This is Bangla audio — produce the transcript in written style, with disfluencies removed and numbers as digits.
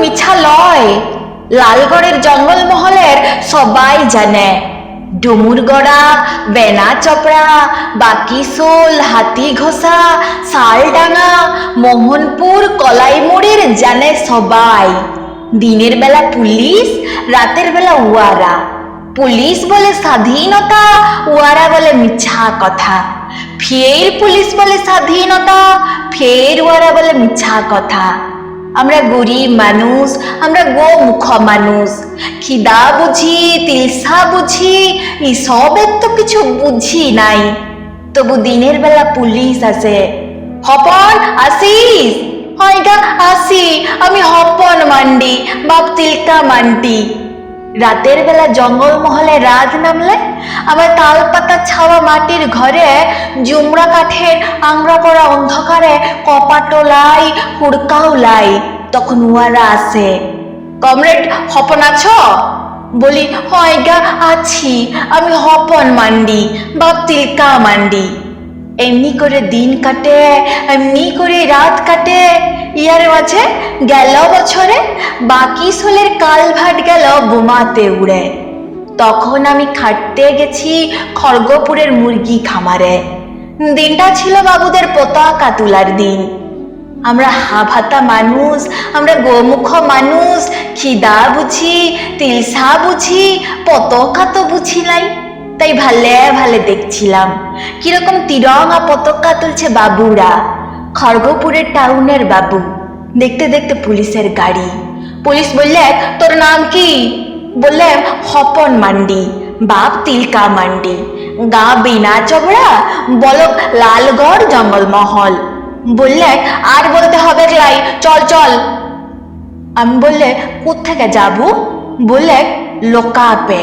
মিছা লয়। লালগড়ের জঙ্গলমহলের সবাই জানে। ডুমুরগড়া, বেনা চপড়া, বাকিশোল, হাতিঘোষা, শালডাঙ্গা, মোহনপুর, কলাইমুড়ির জানে সবাই। দিনের বেলা পুলিশ, রাতের বেলা উয়ারা। পুলিশ বলে স্বাধীনতা, উয়ারা বলে মিছা কথা। ফের পুলিশ বলে স্বাধীনতা, ফের উয়ারা বলে মিছা কথা। আমরা গরিব মানুষ, আমরা গোমুখ মানুষ। খিদা বুঝি, তিলসা বুঝি, এসবের তো কিছু বুঝি নাই। তবু দিনের বেলা পুলিশ আসে। হপন আসিস? হয় গা আসি, আমি হপন মান্ডি, বাপ তিলকা মান্ডি। রাতের বেলা জঙ্গলমহলে রাত নামলে আবার তাল পাতা ছাওয়া মাটির ঘরে জুমড়া কাঠের আংরা পড়া অন্ধকারে কপাটোলাই হুড়কাউলাই। তখন উয়ারা আসে। কমরেড হপন আছো? বলি হয় গা আছি, আমি হপন মান্ডি, বাপ তিলকা মান্ডি। এমনি করে দিন কাটে, এমনি করে রাত কাটে। ইয়ার মাঝে গেল বছরে বাকিশোলের কালভাট গেল বোমাতে উড়ে। তখন আমি খাটতে গেছি খড়গপুরের মুরগি খামারে। দিনটা ছিল বাবুদের পতাকা তোলার দিন। আমরা হাভাতা মানুষ, আমরা গোমুখ মানুষ। খিদা বুঝি, তিলসা বুঝি, পতাকা তো বুঝি নাই। তাই ভালে ভালে দেখছিলাম কিরকম তিরঙ্গা পতাকা তুলছে বাবুরা। খড়গপুরের টাউনের বাবু। দেখতে দেখতে পুলিশের গাড়ি। পুলিশ বললে তোর নাম কি? বললে হপন মান্ডি, বাপ তিলকা মান্ডি, গা বিনা চবড়া, বলক লালগড় জঙ্গলমহল। বললে আর বলতে হবে লাই, চল চল। আমি বললে কোত্থেকে যাবো? বললে লোকাপে।